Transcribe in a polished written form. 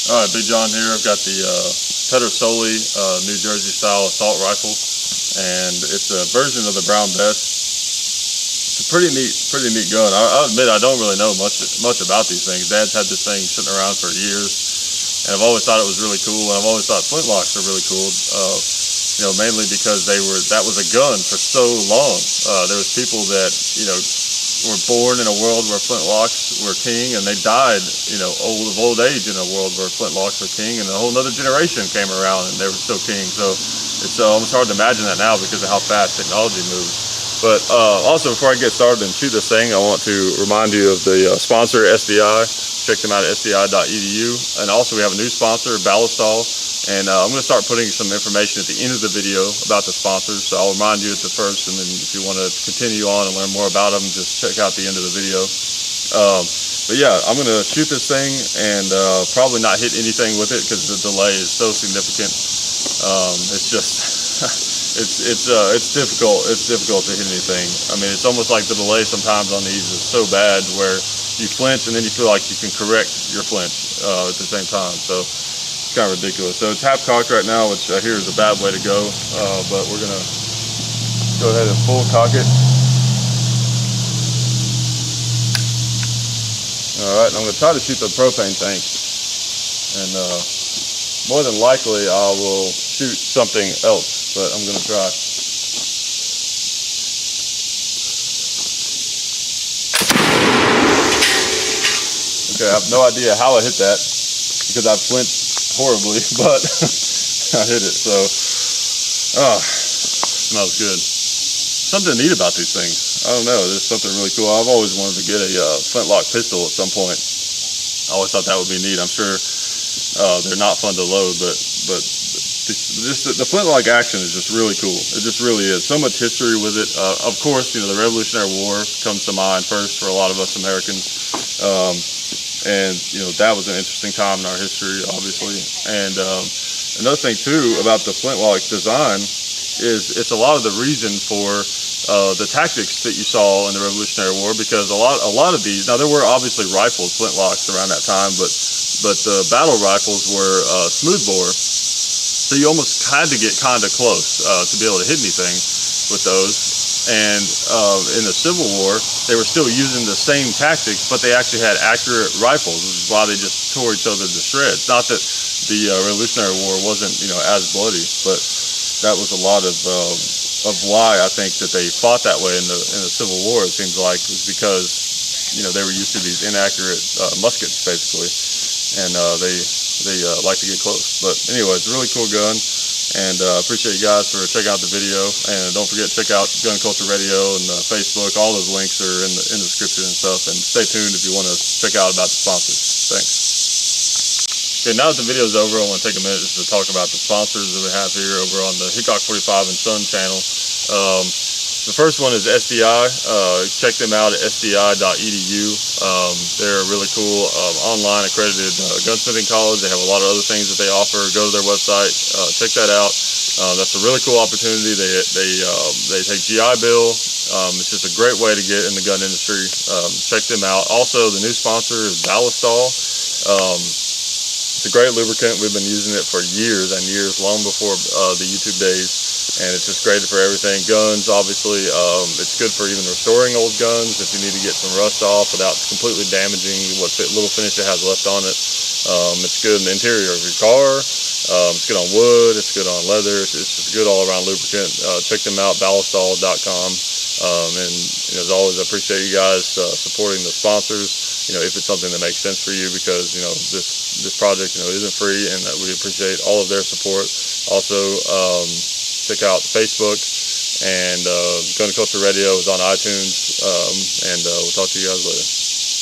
All right, Big John here. I've got the Pedersoli New Jersey style assault rifle, and it's a version of the Brown Bess. It's a pretty neat gun. I'll admit I don't really know much about these things. Dad's had this thing sitting around for years, and I've always thought it was really cool. And I've always thought flintlocks are really cool. Mainly because that was a gun for so long. There was people that were born in a world where flintlocks were king, and they died of old age in a world where flintlocks were king, and a whole other generation came around and they were still king. So it's almost hard to imagine that now because of how fast technology moves. But also, before I get started and shoot this thing, I want to remind you of the sponsor, SDI. Check them out at sdi.edu. And also we have a new sponsor, Ballistol. And I'm going to start putting some information at the end of the video about the sponsors. So I'll remind you at the first, and then if you want to continue on and learn more about them, just check out the end of the video. But yeah, I'm going to shoot this thing and probably not hit anything with it because the delay is so significant. It's just, it's difficult. It's difficult to hit anything. I mean, it's almost like the delay sometimes on these is so bad where you flinch and then you feel like you can correct your flinch at the same time. So it's kind of ridiculous. So it's half cocked right now, which I hear is a bad way to go, but we're going to go ahead and full cock it. Alright, I'm going to try to shoot the propane tank, and more than likely I will shoot something else, but I'm going to try. Okay, I have no idea how I hit that because I flinched horribly, but I hit it, so smells good. Something neat about these things. I don't know, there's something really cool. I've always wanted to get a flintlock pistol at some point. I always thought that would be neat. I'm sure they're not fun to load, but the flintlock action is just really cool. It just really is. So much history with it. Of course, the Revolutionary War comes to mind first for a lot of us Americans. And that was an interesting time in our history, obviously. And another thing too about the flintlock design is it's a lot of the reason for the tactics that you saw in the Revolutionary War, because a lot of these, now there were obviously rifles, flintlocks around that time, but the battle rifles were smoothbore, so you almost had to get kind of close to be able to hit anything with those. And in the Civil War, they were still using the same tactics, but they actually had accurate rifles, which is why they just tore each other to shreds. Not that the Revolutionary War wasn't as bloody, but that was a lot of why I think that they fought that way in the Civil War. It seems like was because they were used to these inaccurate muskets basically, and they like to get close. But anyway, it's a really cool gun, and appreciate you guys for checking out the video. And don't forget to check out Gun Culture Radio and Facebook. All those links are in the description and stuff. And stay tuned if you want to check out about the sponsors. Thanks. Okay, now that the video is over, I want to take a minute just to talk about the sponsors that we have here over on the Hickok 45 and Son channel. The first one is SDI. Check them out at sdi.edu. They're a really cool online accredited gunsmithing college. They have a lot of other things that they offer. Go to their website, check that out. That's a really cool opportunity. They take GI Bill. It's just a great way to get in the gun industry. Check them out. Also, the new sponsor is Ballistol. It's a great lubricant. We've been using it for years and years, long before the YouTube days, and it's just great for everything. Guns, obviously, it's good for even restoring old guns if you need to get some rust off without completely damaging what little finish it has left on it. It's good in the interior of your car. It's good on wood. It's good on leather. It's just good all-around lubricant. Check them out, ballistol.com. And as always, I appreciate you guys supporting the sponsors. If it's something that makes sense for you, because this project isn't free, and we appreciate all of their support. Also, check out Facebook, and Gun Culture Radio is on iTunes, and we'll talk to you guys later.